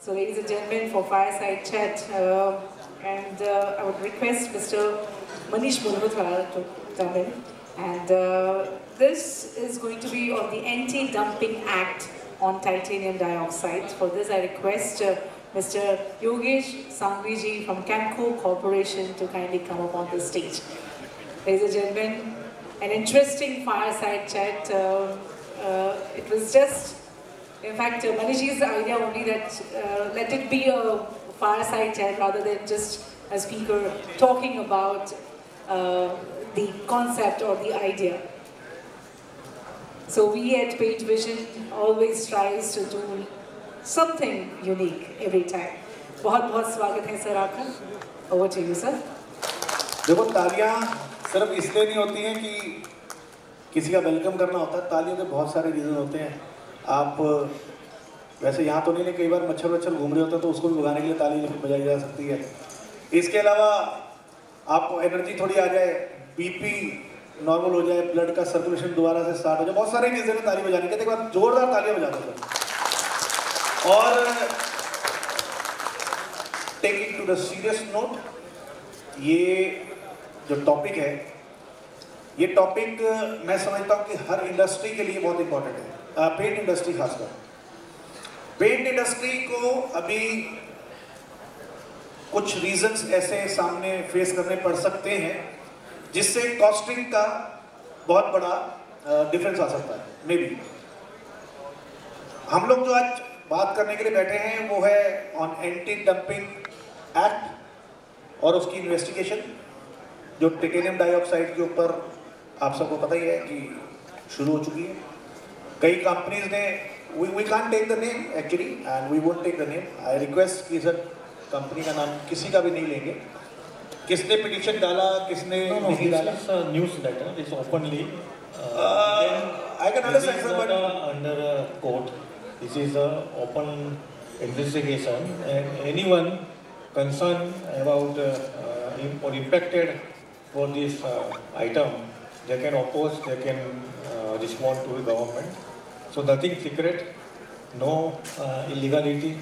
So ladies and gentlemen, for fireside chat, and I would request Mr. Manish Mulhotra to come in. And this is going to be on the Anti-Dumping Act on titanium dioxide. For this, I request Mr. Yogesh Sanghvi from Camco Corporation to kindly come up on the stage. Ladies and gentlemen, an interesting fireside chat. It was just, in fact, Manish's idea only that let it be a fireside chat rather than just a speaker talking about the concept or the idea. So we at Paint Vision always tries to do something unique every time. बहुत स्वागत है sir आपका. Over to you, sir. देखो, तालियां सिर्फ इसलिए नहीं होती हैं कि किसी का वेलकम करना होता है. तालियों के बहुत सारे रीज़न होते हैं. आप वैसे यहाँ तो नहीं, कई बार मच्छर घूम रहे होते हैं तो उसको भी भगाने के लिए ताली बजाई जा सकती है. इसके अलावा आपको एनर्जी थोड़ी आ जाए, बीपी नॉर्मल हो जाए, ब्लड का सर्कुलेशन दोबारा से स्टार्ट हो जाए, बहुत सारे रीज़न है ताली बजाने के. एक बार जोरदार तालियां बजा दो. और taking to the serious note, ये जो टॉपिक है, ये टॉपिक मैं समझता हूँ कि हर इंडस्ट्री के लिए बहुत इंपॉर्टेंट है. पेंट इंडस्ट्री खासकर. पेंट इंडस्ट्री को अभी कुछ रीजंस ऐसे सामने फेस करने पड़ सकते हैं जिससे कॉस्टिंग का बहुत बड़ा डिफरेंस आ सकता है. मे बी हम लोग जो आज बात करने के लिए बैठे हैं वो है ऑन एंटी डंपिंग एक्ट और उसकी इन्वेस्टिगेशन जो टाइटेनियम डाइऑक्साइड के ऊपर आप सबको पता ही है कि शुरू हो चुकी है. कई कंपनीज ने, we can't take the name actually and we won't take the name. I request कि सर कंपनी का नाम किसी का भी नहीं लेंगे. किसने पिटीशन डाला, किसने नहीं डाला. This is a newsletter. It's openly. I can understand, sir, but under court. This is a open investigation, and anyone concerned about or impacted for this item, they can oppose, they can respond to the government. So nothing secret, no illegality.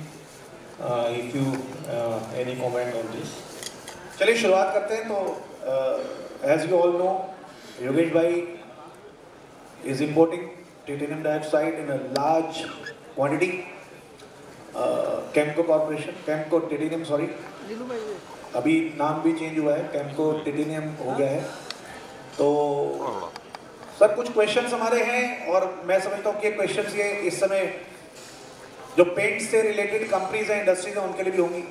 If you any comment on this? चलिए शुरुआत करते हैं. तो as you all know, Yogesh भाई is importing titanium dioxide in a large quantity. Camco Corporation, Camco Titanium, sorry. अभी नाम भी change हुआ है, Camco Titanium हो गया है. तो सर कुछ क्वेश्चंस हमारे हैं और मैं समझता हूँ कि क्वेश्चंस ये इस समय जो पेंट से रिलेटेड कंपनीज हैं, इंडस्ट्रीज हैं, उनके लिए भी होंगी.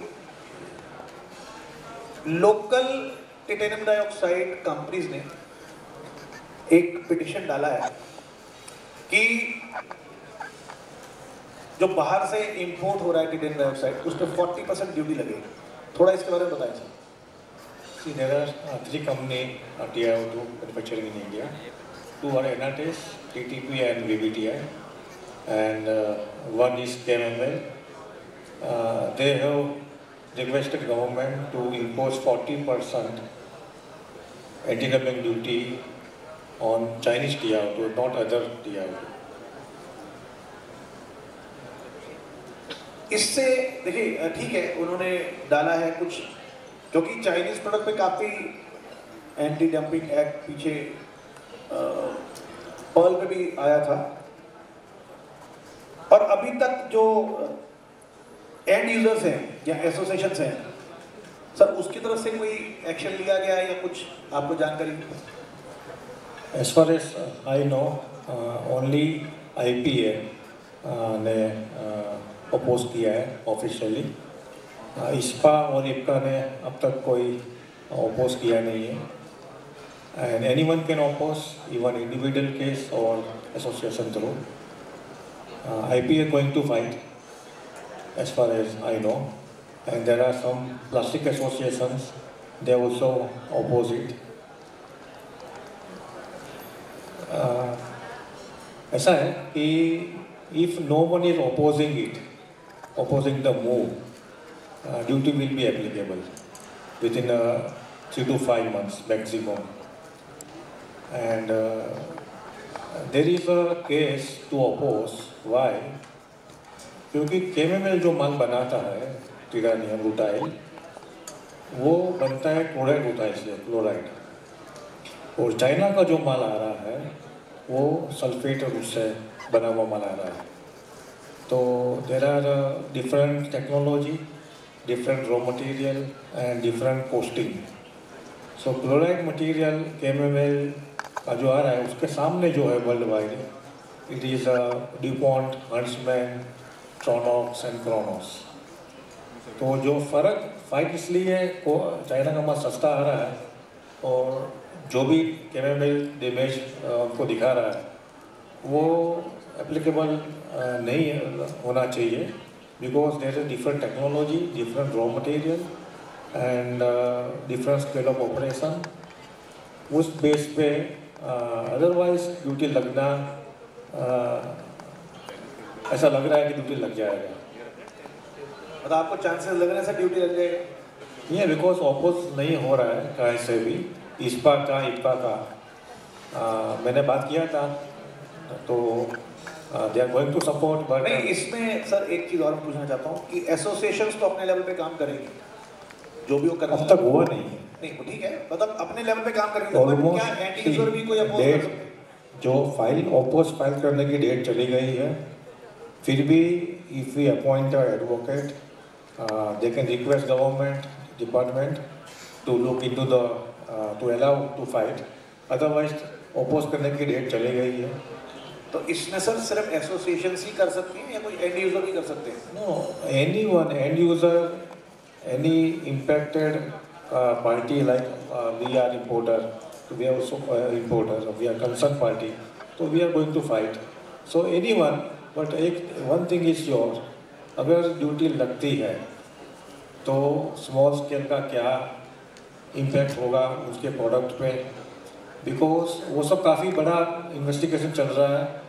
लोकल टाइटेनियम डाइऑक्साइड कंपनीज ने एक पिटीशन डाला है कि जो बाहर से इंपोर्ट हो रहा है टाइटेनियम डाइऑक्साइड उस पर 40% ड्यूटी लगेगी. थोड़ा इसके बारे में बताएं sir. See, there are 3 companies TiO2 manufacturing in India. 2 are Enates, TTP and VBTI, and 1 is KMML. They have requested government to impose 40% anti-dumping duty on Chinese TiO2, not other TiO2. इससे देखिए ठीक है, उन्होंने डाला है कुछ क्योंकि Chinese product पे काफ़ी एंटी डंपिंग एक्ट पीछे पर्ल पे भी आया था. और अभी तक जो एंड यूजर्स हैं या एसोसिएशंस हैं सर, उसकी तरफ से कोई एक्शन लिया गया है या कुछ आपको जानकारी? As far as I know, only IPA ने अपोज किया है ऑफिशियली. ISPA और IPCA ने अब तक कोई अपोज किया नहीं है. And anyone can oppose, even individual case or association through. IPA going to fight, as far as I know, and there are some plastic associations, they also oppose it. ऐसा है कि if no one is opposing it, opposing the move, duty will be applicable within 3 to 5 months maximum. And there is a case to oppose. Why? क्योंकि केमेमल जो माल बनाता है टिरानियम rutile, वो बनता है क्लोराइड रूटाइल से, क्लोराइड। और चाइना का जो माल आ रहा है वो सल्फेट रूट से बना हुआ माल आ रहा है। तो there are different technology, different raw material and different posting. So chloride material KMML का जो आ रहा है उसके सामने जो है world wide, it is DuPont, Huntsman, Tronox and Kronos. तो जो फाइट इसलिए को चाइना का माल सस्ता आ रहा है और जो भी KMML डैमेज उनको दिखा रहा है वो एप्लीकेबल नहीं होना चाहिए, because there is different technology, different raw material and different scale of operation. उस बेस पे अदरवाइज ड्यूटी लगना ऐसा लग रहा है कि ड्यूटी लग जाएगा। मतलब आपको चांसेस लग रहे हैं सर ड्यूटी लग जाएगा? ये बिकॉज ऑपोज नहीं हो रहा है कहीं से भी, इस्पा का मैंने बात किया था तो they are going to support, but नहीं, इसमें सर एक चीज़ और पूछना चाहता हूँ कि एसोसिएशंस तो अपने लेवल पे काम करेंगे, जो भी वो कर अब तक हुआ नहीं है। नहीं ठीक है, मतलब अपने लेवल पे काम करेंगे, बट क्या एंटी यूजर भी कोई अपोज कर सकते हैं? जो ऑपोज फाइल करने की डेट चली गई है, फिर भी if we appoint advocate they can request government department to look into the to allow to fight, otherwise oppose करने की डेट चली गई है। तो इसमें सर सिर्फ एसोसिएशंस ही कर सकती हैं या कोई एंड यूजर भी कर सकते हैं? No, anyone, end user, any impacted party like we are importer, we are also importer, we are concerned party, so we are going to fight. So anyone, but one thing is sure, अगर duty लगती है तो small scale का क्या impact होगा उसके product पे, because वो सब काफ़ी बड़ा इन्वेस्टिगेशन चल रहा है।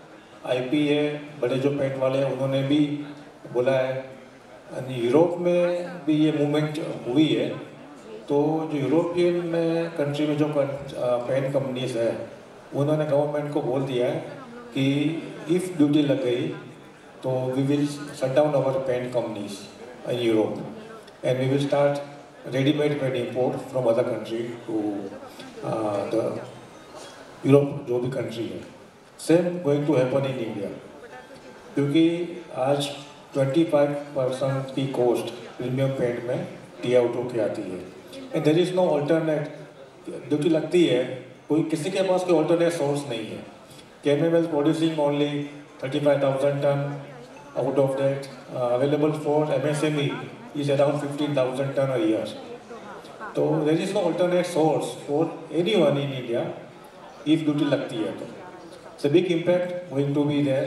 IPA बड़े जो पेंट वाले हैं उन्होंने भी बोला है, यूरोप में भी ये मूवमेंट हुई है। तो जो यूरोपियन में कंट्री में जो पेंट कंपनीज है उन्होंने गवर्नमेंट को बोल दिया है कि इफ़ ड्यूटी लग गई तो we will shut down our paint companies in Europe and we will start readymade paint import from other country to the Europe जो भी कंट्री है। Same going to happen in India, क्योंकि आज 25% की cost premium paint में TiO2 की आती है and there is no alternate. Duty लगती है, कोई किसी के पास कोई अल्टरनेट सोर्स नहीं है। KMML producing only 35,000 ton, out of that available for MSME is around 15,000 ton a year. तो there is no alternate source for anyone in India if duty लगती है। तो it's a big impact going to be there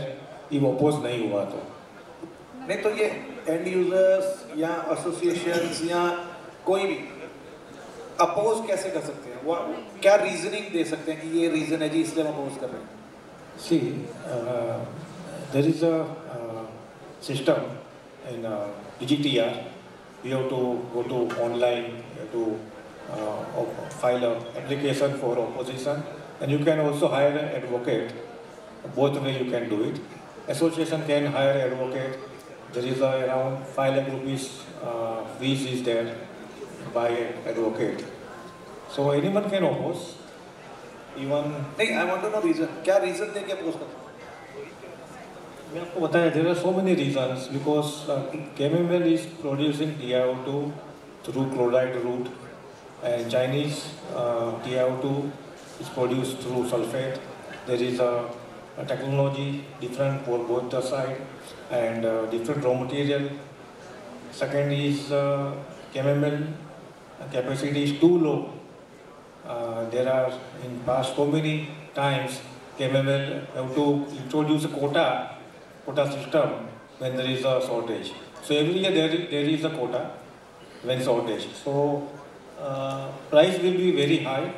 if oppose नहीं हुआ तो। नहीं तो ये एंड यूजर्स या एसोसिएशंस या कोई भी अपोज कैसे कर सकते हैं? वो क्या रीजनिंग दे सकते हैं कि ये रीजन है जी इसलिए हम अपोज कर रहे हैं? See there is a system in DGTR. You have to go to online, you have to file an application for opposition, and you can also hire an advocate. Both way you can do it. Association can hire an advocate. There is around 5 lakh rupees fees is there by an advocate. So anyone can oppose. Even नहीं, I want to know reason. क्या reason दे के oppose करते हैं? मैं आपको बताया there are so many reasons because KMML is producing TiO2 through chloride route and Chinese TiO2 is produced through sulfate. There is a technology different for both the side and different raw material. Second is KMML capacity is too low. There are in past so many times KMML have to introduce a quota system when there is a shortage. So every year there is a quota when shortage. So price will be very high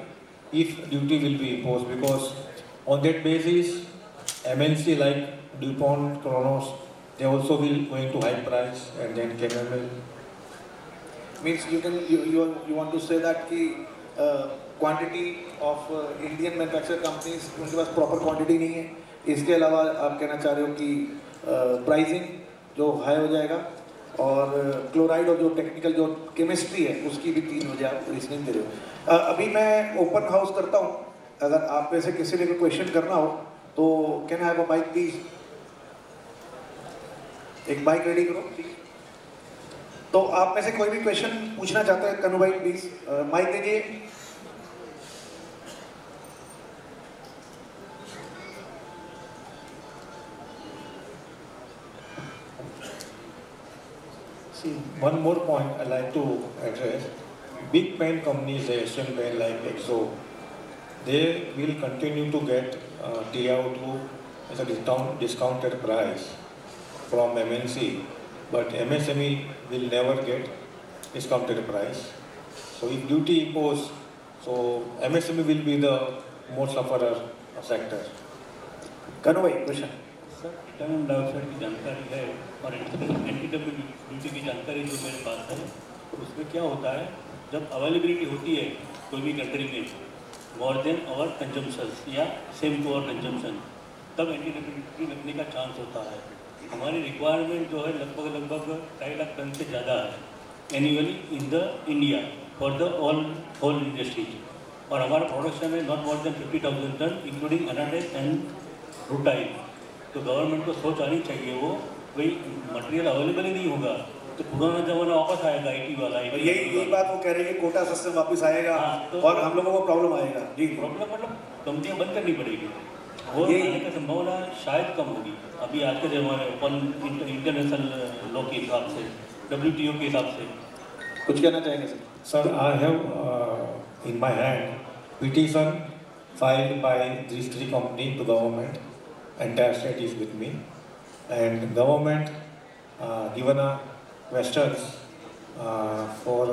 if duty will be imposed, because on that basis MNC like DuPont, Kronos, they also will going to high price, and then KMML. Means you want to say that कि quantity of Indian manufacturer companies उनके पास proper quantity नहीं है, इसके अलावा आप कहना चाह रहे हो कि प्राइसिंग जो हाई हो जाएगा, और क्लोराइड और जो टेक्निकल जो केमिस्ट्री है उसकी भी 3 बजे आप रीजनिंग दे रहे हो। अभी मैं ओपन हाउस करता हूँ, अगर आप में से किसी ने कोई क्वेश्चन करना हो तो can I have a mic please? एक माइक रेडी करो प्लीज। तो आप में से कोई भी क्वेश्चन पूछना चाहता है, कनु भाई प्लीज माइक दीजिए। See, one more point I like to address. Big paint companies, the Asian paint like Exo, they will continue to get TiO2 as a discounted price from MNC, but MSME will never get discounted price. So if duty imposed, so MSME will be the most sufferer sector. कनु भाई question. Sir, टाइटैनियम dioxide की जानकारी है और anti-dumping duty की जानकारी जो मेरे पास है, उसमें क्या होता है, जब अवेलेबिलिटी होती है कोई भी कंट्री में मोर देन आवर कंजम्पशन या सेम टू आवर कंजम्पशन, तब एंटी-डंपिंग ड्यूटी लगने का चांस होता है। हमारी रिक्वायरमेंट जो है लगभग 2.5 लाख टन से ज़्यादा है annually in the India for the whole industries, और हमारा प्रोडक्शन है not more than 50,000 ton including anatase and rutile. तो गवर्नमेंट को सोच आनी चाहिए, वो भाई मटेरियल अवेलेबल ही नहीं होगा तो पुराना जमाना वापस आएगा आईटी वाला। यही बात वो कह रहे हैं कि कोटा सिस्टम वापस आएगा। हाँ, तो और हम लोगों को प्रॉब्लम आएगा। जी, प्रॉब्लम मतलब कंपनियां बंद करनी पड़ेगी, वो आने की संभावना शायद कम होगी अभी आज के जमाने इंटरनेशनल लॉ के हिसाब से, WTO के हिसाब से। कुछ कहना चाहेंगे sir? Sir, I have in my hand petition filed by these 3 companies to government. Entire state is with me, and government given a questions for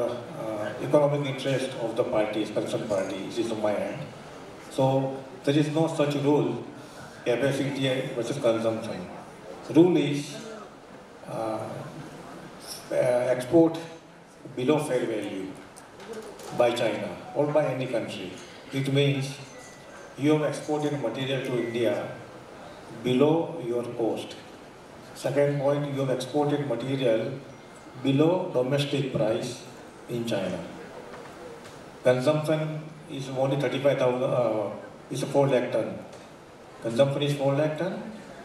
economic interest of the parties, concerned parties is in my hand. So there is no such rule, capacity versus consumption. Rule is export below fair value by China or by any country. It means you have exported material to India below your cost. Second point, you have exported material below domestic price in China. Consumption is only 35,000, is 4 lakh ton. Consumption is 4 lakh ton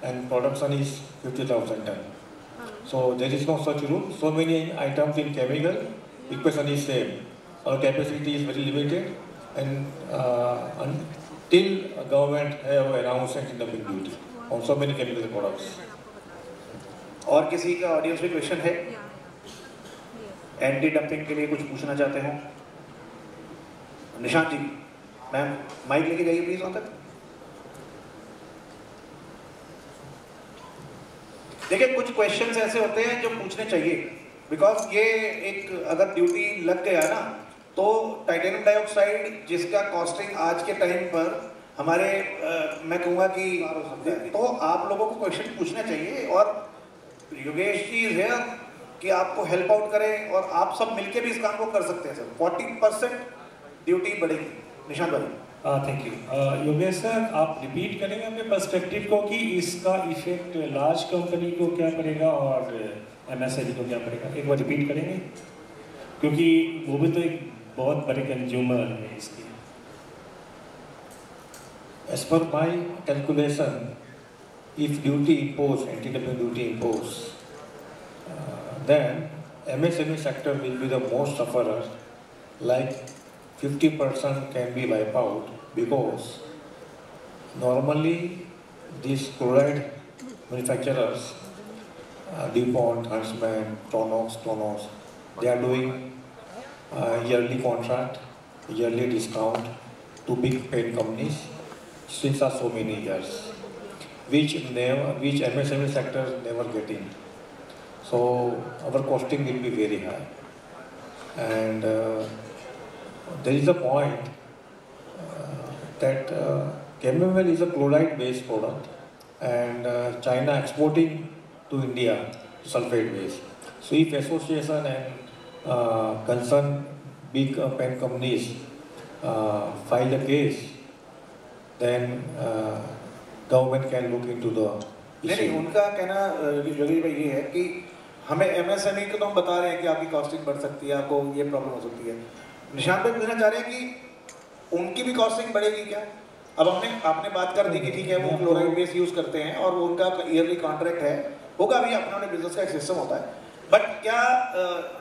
and production is 50,000 ton. So there is no such rule. So many items in chemical, equation is same. Our capacity is very limited, and until government have announced anti-dumping duty on so many chemical products. और किसी का audience में question है? Anti dumping के लिए कुछ पूछना चाहते हो? निशांत जी, मैम माइक लेके जाइए प्लीज वहां तक। देखिए, कुछ क्वेश्चंस ऐसे होते हैं जो पूछने चाहिए, बिकॉज ये एक अगर ड्यूटी लग गया ना, तो टाइटेनियम डाइऑक्साइड जिसका कॉस्टिंग आज के टाइम पर हमारे मैं कहूँगा कि तो आप लोगों को क्वेश्चन पूछना चाहिए, और योगेश जी इज हियर कि आपको हेल्प आउट करें, और आप सब मिलके भी इस काम को कर सकते हैं सर। 40% ड्यूटी बढ़ेगी। निशांत भाई। Thank you. योगेश सर, आप रिपीट करेंगे अपने पर्सपेक्टिव को कि इसका इफेक्ट लार्ज कंपनी को क्या पड़ेगा और MSME को क्या पड़ेगा? एक बार रिपीट करेंगे, क्योंकि वो भी तो एक बहुत बड़े कंज्यूमर है इसके। As per my calculation, if duty imposed, anti-dumping duty imposed, then MSME sector will be the most sufferer. Like 50% can be wiped out, because normally these chloride manufacturers, DuPont, Huntsman, Tronox, they are doing yearly contract, yearly discount to big paint companies since so many years, which MSME sector never getting. So our costing will be very high, and there is a point that chemical is a chloride-based product, and China exporting to India sulfate-based. So if association and concerned big paint companies file a case, then government can look into the नहीं, उनका कहना योगी भाई ये है कि हमें MSME को तो हम बता रहे हैं कि आपकी कॉस्टिंग बढ़ सकती है, आपको ये प्रॉब्लम हो सकती है। निशान भाई पूछना चाह रहे हैं कि उनकी भी कॉस्टिंग बढ़ेगी क्या? अब आपने बात कर दी कि ठीक है वो क्लोराइड बेस यूज़ करते हैं और वो उनका ईयरली कॉन्ट्रैक्ट है, होगा भी, अपने बिजनेस का एक सिस्टम होता है। बट क्या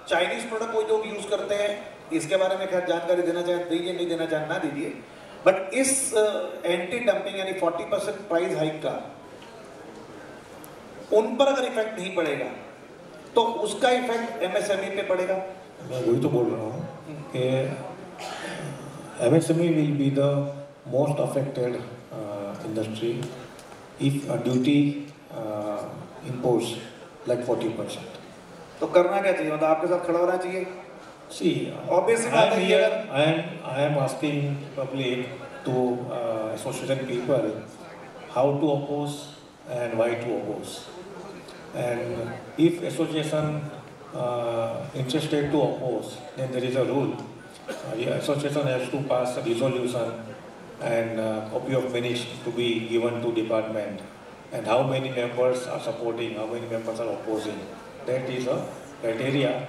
चाइनीज प्रोडक्ट कोई लोग यूज़ करते हैं, इसके बारे में क्या जानकारी देना चाहें दीजिए, नहीं देना चाहें ना दीजिए। बट इस एंटी डंपिंग यानी 40% प्राइस हाइक का उन पर अगर इफेक्ट नहीं पड़ेगा तो उसका इफेक्ट MSME पे पड़ेगा। मैं वही तो बोल रहा हूँ कि MSME will be the most affected industry if a duty imposed like 40%. तो करना क्या चाहिए, मतलब आपके साथ खड़ा होना चाहिए? See, Obviously बात है here, I am asking public to association people how to oppose and why to oppose. And if association interested to oppose, then there is a rule. The association has to pass a resolution and copy of minutes to be given to department, and how many members are supporting, how many members are opposing. That is a criteria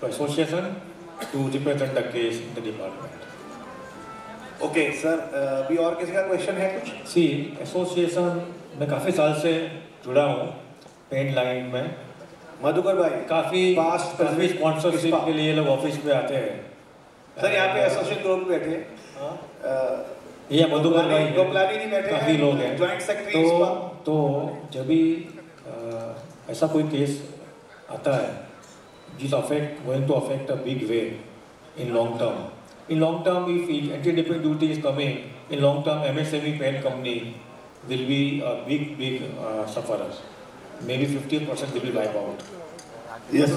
for association to represent the case in the department. Okay, sir, अभी और किसी का question है कुछ? See, association में काफ़ी साल से जुड़ा हूँ पेन लाइन में। मधुकर भाई काफ़ी स्पॉन्सरशिप के लिए लोग ऑफिस पे आते हैं। सर यहाँ पे एसोसिएट ग्रुप भी बैठे हैं। ये मधुकर भाई दो प्लानी नहीं बैठे, काफ़ी लोग हैं। जॉइंट सेक्रेटरी तो जब भी ऐसा कोई केस आता है जिस going to affect a big way in long term. In long term, if anti-dumping duty is coming, in long term MSME pen company will be a big sufferer. Maybe 50% will be wiped out. Yes,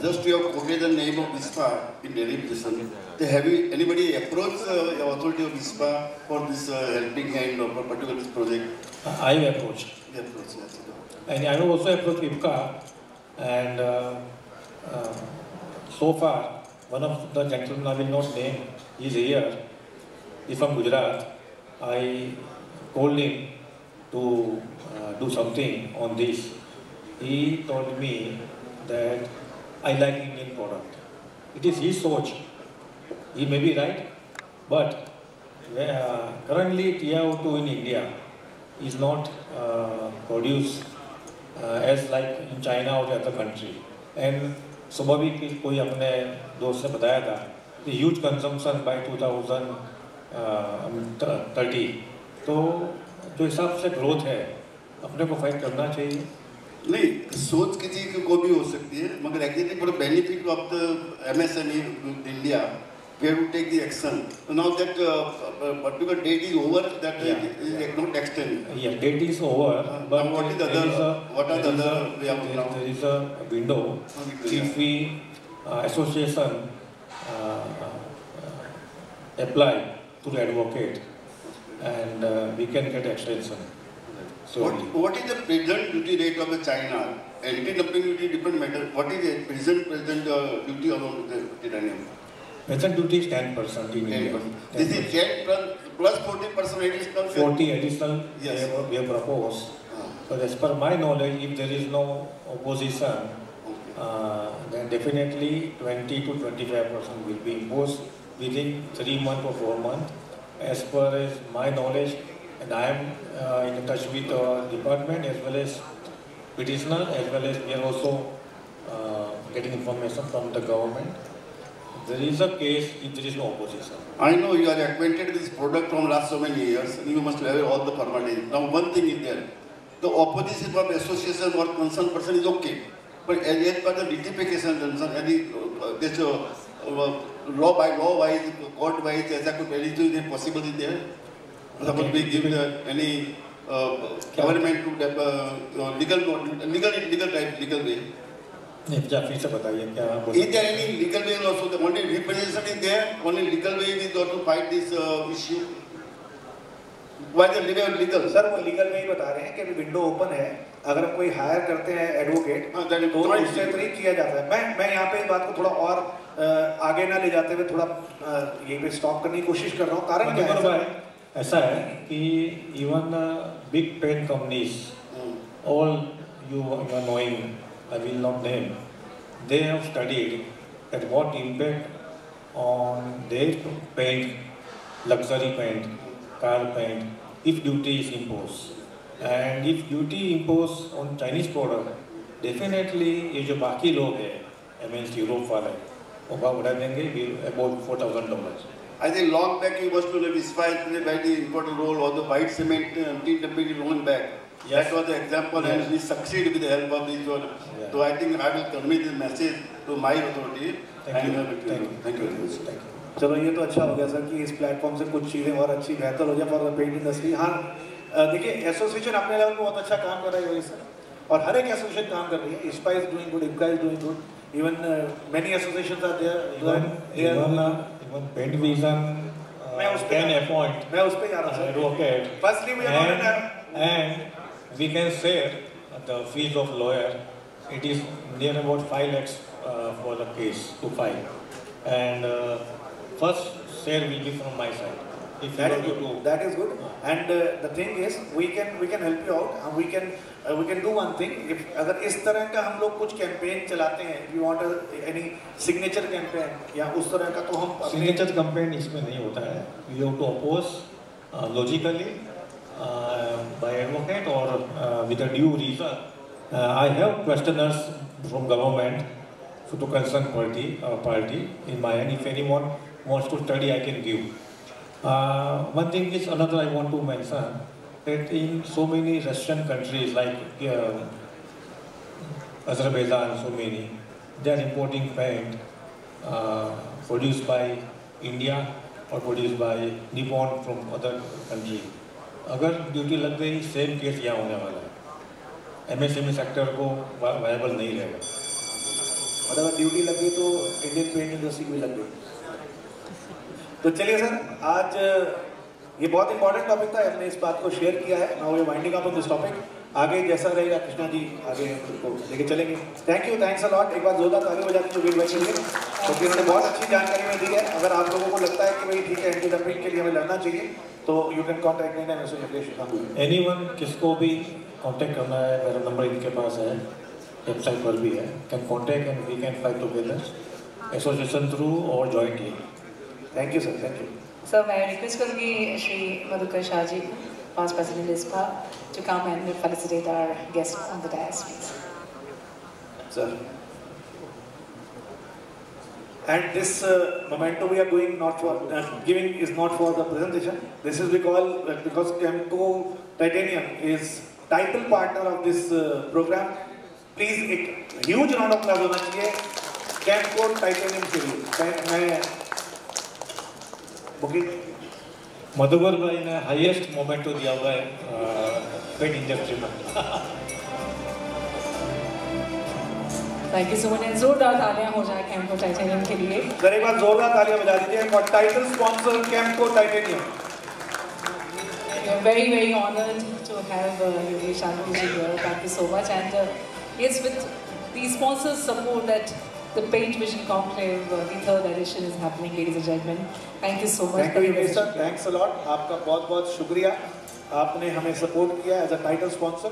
just you have quoted the name of ISPA in Delhi petition. Have you anybody approached the authority of ISPA for this helping hand of a particular project? I have approached. Yes. And I have also approached IPCA, and so far one of the gentlemen, I will not name, is here. He's from Gujarat. I told him to do something on this. He told me that I like Indian product. It is his soch. He may be right, but currently TiO2 in India is not produced as like in China or the other country. And सुबह भी कोई अपने दोस्त से बताया था कि huge consumption bye 2030, तो जो हिसाब से ग्रोथ है अपने को फाइट करना चाहिए। नहीं, सोच किसी को भी हो सकती है, मगर actually for benefit of the MSME India we have to take the action. So now that particular date is over, that is not extended. Yeah, date is over, but what is the other way out now? There is a window. If we association apply to the advocate, and we can get extension. So what is the present duty rate of China? Anti-dumping duty different matter. What is the present duty on the titanium? Present duty is 10% in India. This is 10 plus 40% additional. 40 additional. Yes. We have proposed. But as per my knowledge, if there is no opposition, then definitely 20 to 25% will be imposed within 3 months or 4 months. As per as my knowledge, and I am in touch with the department as well as petitioner, as well as we are also getting information from the government. There is a case if there is no opposition. I know you are acquainted with this product from last so many years, and you must have all the formalities. Now, one thing is there: the opposition from association or concerned person is okay, but as per the identification concern, this law wise, court wise, ऐसा कोई पहले is possible is there? Suppose we give any government to legal way. फिर से बताइए क्या Is there any legal way also? The only representation is there. Only legal way is to fight this issue. Why the legal? Sir वो legal में ही बता रहे हैं कि अभी विंडो ओपन है, अगर हम कोई हायर करते हैं एडवोकेट तो उससे तो किया जाता है। मैं यहाँ पे इस बात को थोड़ा और आगे ना ले जाते हुए थोड़ा यहीं पे स्टॉप करने की कोशिश कर रहा हूँ। कारण क्या है? ऐसा है कि even big paint companies all you are knowing, I will not name, they have studied at what impact on their paint, luxury paint, car paint, if duty is imposed. And if duty imposed on Chinese product, definitely ये जो बाकी लोग हैं, MNC Europe वाले, वो बढ़ा देंगे about $4,000. I think long back he was to live Isfahan played a very important role, or the white cement anti-dumping long back. Yes. That was the example, Yes. and we succeeded with the help of these. Yeah. So I think I will convey this message to my authority. Thank you. Thank you very much. Thank you. चलो ये तो अच्छा हो गया sir कि इस platform से कुछ चीज़ें और अच्छी बेहतर हो जाए फॉर द पेंट इंडस्ट्री। हाँ देखिए एसोसिएशन अपने लेवल पे बहुत अच्छा काम कर रही है सर, और हर एक एसोसिएशन काम कर रही है। ISPA is doing good, IPCA is doing good, even many associations are there, even Paint Vision can appoint मैं उस पे जा रहा हूँ advocate. Firstly, we are not and we can share the fees of lawyer. It is near about 5 lakhs for the case to file, and first share will be from my side. If that you is want good. to That is good. And the thing is, we can help you out. And we can do one thing. If अगर इस तरह का हम लोग कुछ campaign चलाते हैं, if you want any signature campaign या उस तरह का, तो हम signature campaign इसमें नहीं होता है. You have to oppose logically by advocate or with a due reason. I have questioners from government to concerned party in my hand. If anyone wants to study, I can give. One thing is another I want to mention, that in so many Russian countries like Azerbaijan, so many, they are importing paint produced by India or produced by Nippon from other country. अगर duty लग गई, same case यहाँ होने वाला है। MSME sector को viable नहीं रहेगा। और अगर ड्यूटी लग गई तो इंडियन पेंट इंडस्ट्री भी लग गई। तो चलिए सर, आज ये बहुत इंपॉर्टेंट टॉपिक था, हमने इस बात को शेयर किया है। Now we are winding up on this topic. आगे जैसा रहेगा कृष्णा जी आगे को लेके चलेंगे। Thank you, thanks a lot. एक बार जोरदार ताली बजा के वीर भाई के लिए, क्योंकि उन्होंने बहुत अच्छी जानकारी में दी है। अगर आप लोगों को लगता है कि भाई ठीक है एंटी डंपिंग के लिए हमें लड़ना चाहिए, तो you can contact me and mister Yogesh. Anyone किसको भी कांटेक्ट करना है, मेरा नंबर इनके पास है, वेबसाइट पर भी है, can contact and we can fight together association through और जॉइंटली। Thank you sir, thank you. Sir मैं रिक्वेस्ट करूँगी Shri Madhukar Shah ji, past president ISPA, to come and felicitate our guest on the dais, please. Sir. And this memento we are going not for giving is not for the presentation. This is because Camco Titanium is title partner of this program. Please एक huge round of applause होना चाहिए Camco Titanium के लिए। मैं booking Madhukar भाई ने highest memento दिया हुआ है पेंट इंडस्ट्री में। Thank you so much. जोरदार तालियां हो जाए कैम्को टाइटेनियम के लिए। सर एक बार जोरदार तालियां बजा दीजिए for title sponsor Kamco titanium. We are very, very honored to have Yogesh Shanti ji here. Thank you so much. And yes, with the sponsors' support that the Paint Vision Conclave, the 3rd edition is happening, ladies and gentlemen. Thank you so much. Thank you Yogesh sir, thanks a lot. आपका बहुत बहुत शुक्रिया, आपने हमें support किया as a title sponsor.